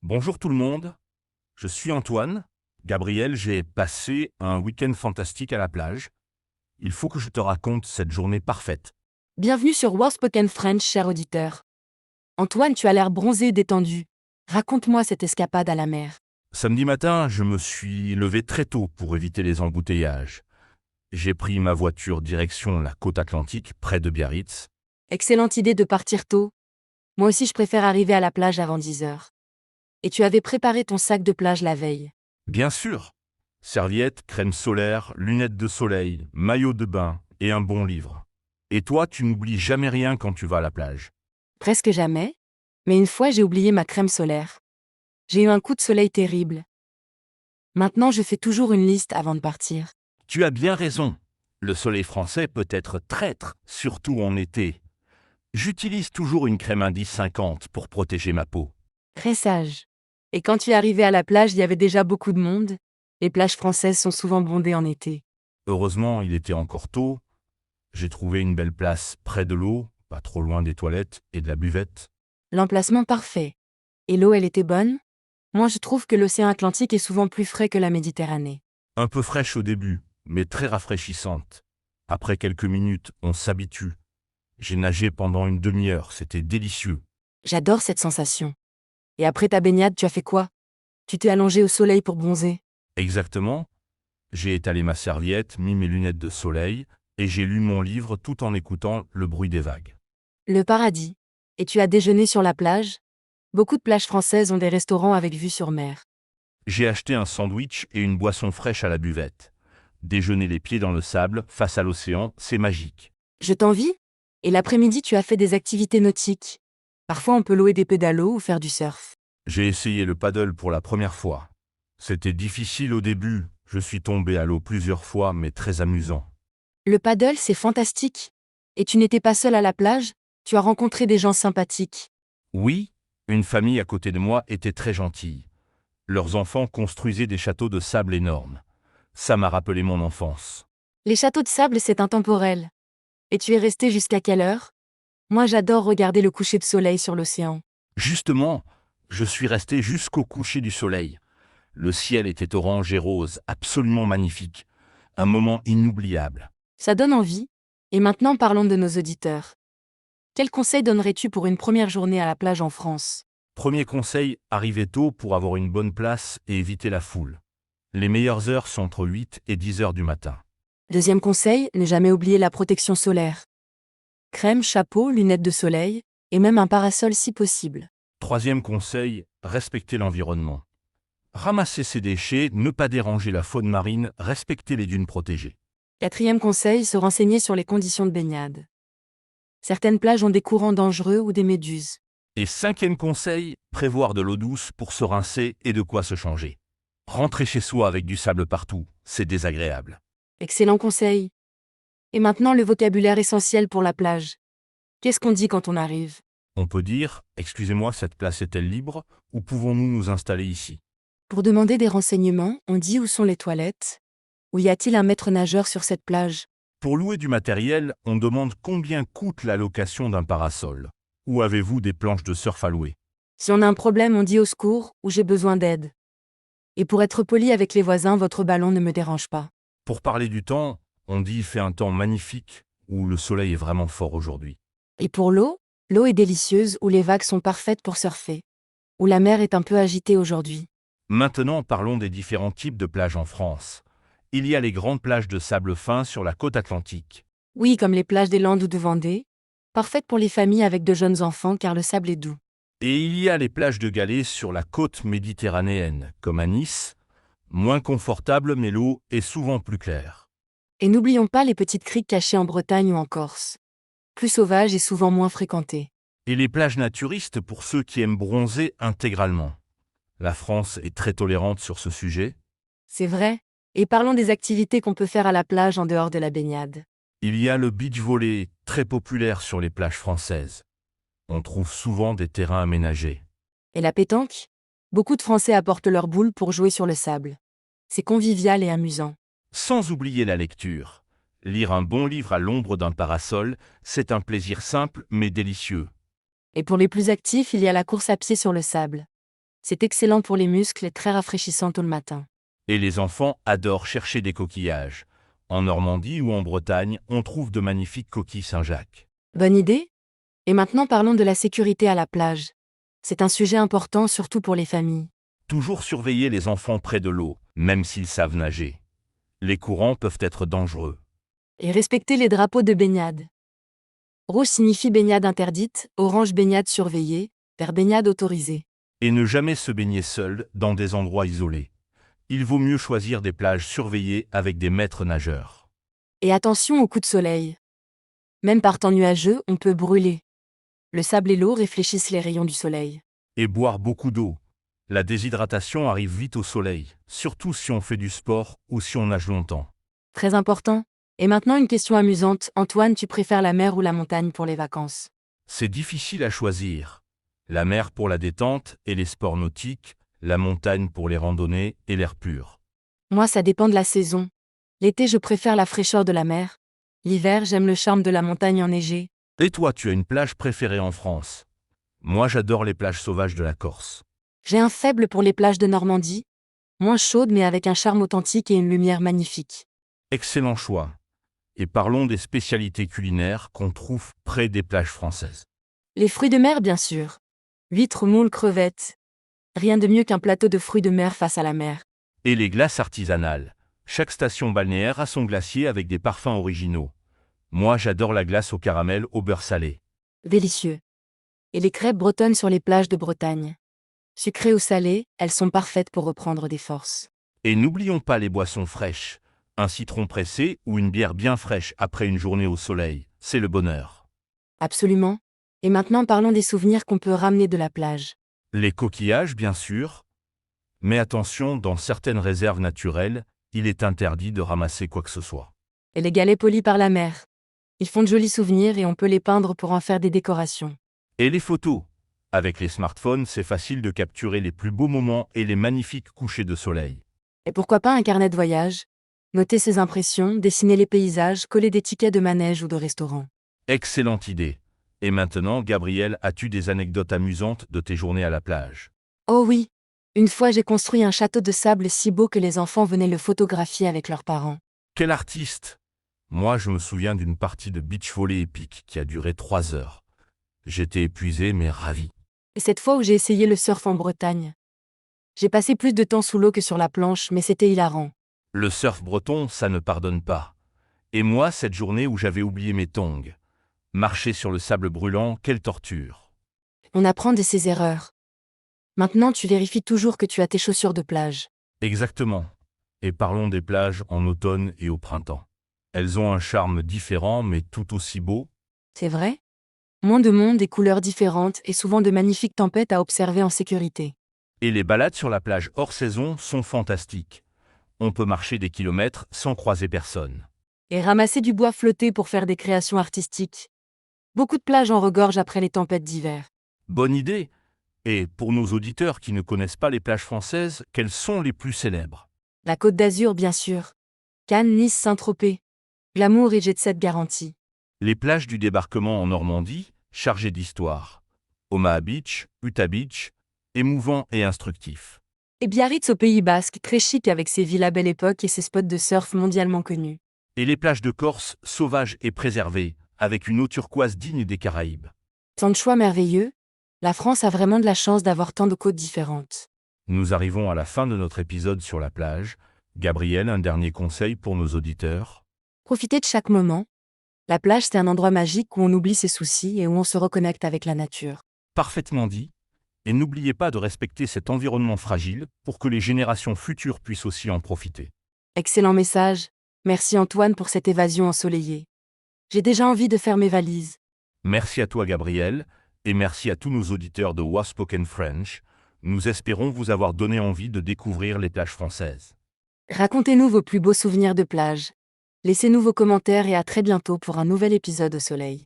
Bonjour tout le monde, je suis Antoine. Gabriel, j'ai passé un week-end fantastique à la plage. Il faut que je te raconte cette journée parfaite. Bienvenue sur War Spoken French, cher auditeur. Antoine, tu as l'air bronzé et détendu. Raconte-moi cette escapade à la mer. Samedi matin, je me suis levé très tôt pour éviter les embouteillages. J'ai pris ma voiture direction la côte atlantique, près de Biarritz. Excellente idée de partir tôt. Moi aussi, je préfère arriver à la plage avant 10 heures. Et tu avais préparé ton sac de plage la veille. Bien sûr, serviettes, crème solaire, lunettes de soleil, maillot de bain et un bon livre. Et toi, tu n'oublies jamais rien quand tu vas à la plage. Presque jamais. Mais une fois, j'ai oublié ma crème solaire. J'ai eu un coup de soleil terrible. Maintenant, je fais toujours une liste avant de partir. Tu as bien raison. Le soleil français peut être traître, surtout en été. J'utilise toujours une crème indice 50 pour protéger ma peau. Très sage. Et quand tu es arrivé à la plage, il y avait déjà beaucoup de monde. Les plages françaises sont souvent bondées en été. Heureusement, il était encore tôt. J'ai trouvé une belle place près de l'eau, pas trop loin des toilettes et de la buvette. L'emplacement parfait. Et l'eau, elle était bonne? Moi, je trouve que l'océan Atlantique est souvent plus frais que la Méditerranée. Un peu fraîche au début, mais très rafraîchissante. Après quelques minutes, on s'habitue. J'ai nagé pendant une demi-heure, c'était délicieux. J'adore cette sensation. Et après ta baignade, tu as fait quoi? Tu t'es allongé au soleil pour bronzer. Exactement. J'ai étalé ma serviette, mis mes lunettes de soleil, et j'ai lu mon livre tout en écoutant le bruit des vagues. Le paradis. Et tu as déjeuné sur la plage? Beaucoup de plages françaises ont des restaurants avec vue sur mer. J'ai acheté un sandwich et une boisson fraîche à la buvette. Déjeuner les pieds dans le sable, face à l'océan, c'est magique. Je t'envie? Et l'après-midi, tu as fait des activités nautiques. Parfois, on peut louer des pédalos ou faire du surf. J'ai essayé le paddle pour la première fois. C'était difficile au début, je suis tombé à l'eau plusieurs fois, mais très amusant. Le paddle, c'est fantastique. Et tu n'étais pas seul à la plage? Tu as rencontré des gens sympathiques. Oui, une famille à côté de moi était très gentille. Leurs enfants construisaient des châteaux de sable énormes. Ça m'a rappelé mon enfance. Les châteaux de sable, c'est intemporel. Et tu es resté jusqu'à quelle heure? Moi, j'adore regarder le coucher de soleil sur l'océan. Justement, je suis resté jusqu'au coucher du soleil. Le ciel était orange et rose, absolument magnifique. Un moment inoubliable. Ça donne envie. Et maintenant, parlons de nos auditeurs. Quels conseils donnerais-tu pour une première journée à la plage en France? Premier conseil, arrivez tôt pour avoir une bonne place et éviter la foule. Les meilleures heures sont entre 8 et 10 heures du matin. Deuxième conseil, ne jamais oublier la protection solaire. Crème, chapeau, lunettes de soleil, et même un parasol si possible. Troisième conseil, respectez l'environnement. Ramassez ses déchets, ne pas déranger la faune marine, respectez les dunes protégées. Quatrième conseil, se renseigner sur les conditions de baignade. Certaines plages ont des courants dangereux ou des méduses. Et cinquième conseil, prévoir de l'eau douce pour se rincer et de quoi se changer. Rentrer chez soi avec du sable partout, c'est désagréable. Excellent conseil. Et maintenant le vocabulaire essentiel pour la plage. Qu'est-ce qu'on dit quand on arrive? On peut dire, excusez-moi, cette place est-elle libre, ou pouvons-nous nous installer ici? Pour demander des renseignements, on dit où sont les toilettes? Ou y a-t-il un maître nageur sur cette plage? Pour louer du matériel, on demande combien coûte la location d'un parasol. Ou avez-vous des planches de surf à louer? Si on a un problème, on dit au secours ou j'ai besoin d'aide. Et pour être poli avec les voisins, votre ballon ne me dérange pas. Pour parler du temps, on dit il fait un temps magnifique, ou le soleil est vraiment fort aujourd'hui. Et pour l'eau? L'eau est délicieuse ou les vagues sont parfaites pour surfer. Ou la mer est un peu agitée aujourd'hui. Maintenant, parlons des différents types de plages en France. Il y a les grandes plages de sable fin sur la côte atlantique. Oui, comme les plages des Landes ou de Vendée. Parfaites pour les familles avec de jeunes enfants car le sable est doux. Et il y a les plages de galets sur la côte méditerranéenne, comme à Nice. Moins confortable, mais l'eau est souvent plus claire. Et n'oublions pas les petites criques cachées en Bretagne ou en Corse. Plus sauvages et souvent moins fréquentées. Et les plages naturistes pour ceux qui aiment bronzer intégralement. La France est très tolérante sur ce sujet. C'est vrai. Et parlons des activités qu'on peut faire à la plage en dehors de la baignade. Il y a le beach volley, très populaire sur les plages françaises. On trouve souvent des terrains aménagés. Et la pétanque? Beaucoup de Français apportent leurs boules pour jouer sur le sable. C'est convivial et amusant. Sans oublier la lecture. Lire un bon livre à l'ombre d'un parasol, c'est un plaisir simple mais délicieux. Et pour les plus actifs, il y a la course à pied sur le sable. C'est excellent pour les muscles et très rafraîchissant tôt le matin. Et les enfants adorent chercher des coquillages. En Normandie ou en Bretagne, on trouve de magnifiques coquilles Saint-Jacques. Bonne idée? Et maintenant parlons de la sécurité à la plage. C'est un sujet important surtout pour les familles. Toujours surveiller les enfants près de l'eau, même s'ils savent nager. Les courants peuvent être dangereux. Et respecter les drapeaux de baignade. Rouge signifie baignade interdite, orange baignade surveillée, vert baignade autorisée. Et ne jamais se baigner seul dans des endroits isolés. Il vaut mieux choisir des plages surveillées avec des maîtres nageurs. Et attention aux coups de soleil. Même par temps nuageux, on peut brûler. Le sable et l'eau réfléchissent les rayons du soleil. Et boire beaucoup d'eau. La déshydratation arrive vite au soleil, surtout si on fait du sport ou si on nage longtemps. Très important. Et maintenant une question amusante. Antoine, tu préfères la mer ou la montagne pour les vacances? C'est difficile à choisir. La mer pour la détente et les sports nautiques, la montagne pour les randonnées et l'air pur. Moi, ça dépend de la saison. L'été, je préfère la fraîcheur de la mer. L'hiver, j'aime le charme de la montagne enneigée. Et toi, tu as une plage préférée en France? Moi, j'adore les plages sauvages de la Corse. J'ai un faible pour les plages de Normandie. Moins chaudes mais avec un charme authentique et une lumière magnifique. Excellent choix. Et parlons des spécialités culinaires qu'on trouve près des plages françaises. Les fruits de mer, bien sûr. Huîtres, moules, crevettes. Rien de mieux qu'un plateau de fruits de mer face à la mer. Et les glaces artisanales. Chaque station balnéaire a son glacier avec des parfums originaux. Moi, j'adore la glace au caramel au beurre salé. Délicieux. Et les crêpes bretonnes sur les plages de Bretagne. Sucrées ou salées, elles sont parfaites pour reprendre des forces. Et n'oublions pas les boissons fraîches. Un citron pressé ou une bière bien fraîche après une journée au soleil, c'est le bonheur. Absolument. Et maintenant parlons des souvenirs qu'on peut ramener de la plage. Les coquillages, bien sûr. Mais attention, dans certaines réserves naturelles, il est interdit de ramasser quoi que ce soit. Et les galets polis par la mer. Ils font de jolis souvenirs et on peut les peindre pour en faire des décorations. Et les photos. Avec les smartphones, c'est facile de capturer les plus beaux moments et les magnifiques couchers de soleil. Et pourquoi pas un carnet de voyage? Noter ses impressions, dessiner les paysages, coller des tickets de manège ou de restaurant. Excellente idée. Et maintenant, Gabriel, as-tu des anecdotes amusantes de tes journées à la plage? Oh oui! Une fois j'ai construit un château de sable si beau que les enfants venaient le photographier avec leurs parents. Quel artiste! Moi, je me souviens d'une partie de beach volley épique qui a duré 3 heures. J'étais épuisé mais ravi. Et cette fois où j'ai essayé le surf en Bretagne. J'ai passé plus de temps sous l'eau que sur la planche, mais c'était hilarant. Le surf breton, ça ne pardonne pas. Et moi, cette journée où j'avais oublié mes tongs. Marcher sur le sable brûlant, quelle torture. On apprend de ses erreurs. Maintenant tu vérifies toujours que tu as tes chaussures de plage. Exactement. Et parlons des plages en automne et au printemps. Elles ont un charme différent mais tout aussi beau. C'est vrai? Moins de monde et couleurs différentes et souvent de magnifiques tempêtes à observer en sécurité. Et les balades sur la plage hors saison sont fantastiques. On peut marcher des kilomètres sans croiser personne. Et ramasser du bois flotté pour faire des créations artistiques. Beaucoup de plages en regorgent après les tempêtes d'hiver. Bonne idée. Et pour nos auditeurs qui ne connaissent pas les plages françaises, quelles sont les plus célèbres? La Côte d'Azur, bien sûr. Cannes, Nice, Saint-Tropez. Glamour et jet-set garantis. Les plages du débarquement en Normandie, chargées d'histoire. Omaha Beach, Utah Beach, émouvant et instructif. Et Biarritz au Pays Basque, très chic avec ses villas Belle Époque et ses spots de surf mondialement connus. Et les plages de Corse, sauvages et préservées, avec une eau turquoise digne des Caraïbes. Tant de choix merveilleux, la France a vraiment de la chance d'avoir tant de côtes différentes. Nous arrivons à la fin de notre épisode sur la plage. Gabriel, un dernier conseil pour nos auditeurs? Profitez de chaque moment. La plage, c'est un endroit magique où on oublie ses soucis et où on se reconnecte avec la nature. Parfaitement dit. Et n'oubliez pas de respecter cet environnement fragile pour que les générations futures puissent aussi en profiter. Excellent message. Merci Antoine pour cette évasion ensoleillée. J'ai déjà envie de faire mes valises. Merci à toi Gabriel, et merci à tous nos auditeurs de Was Spoken French. Nous espérons vous avoir donné envie de découvrir les plages françaises. Racontez-nous vos plus beaux souvenirs de plage. Laissez-nous vos commentaires et à très bientôt pour un nouvel épisode au soleil.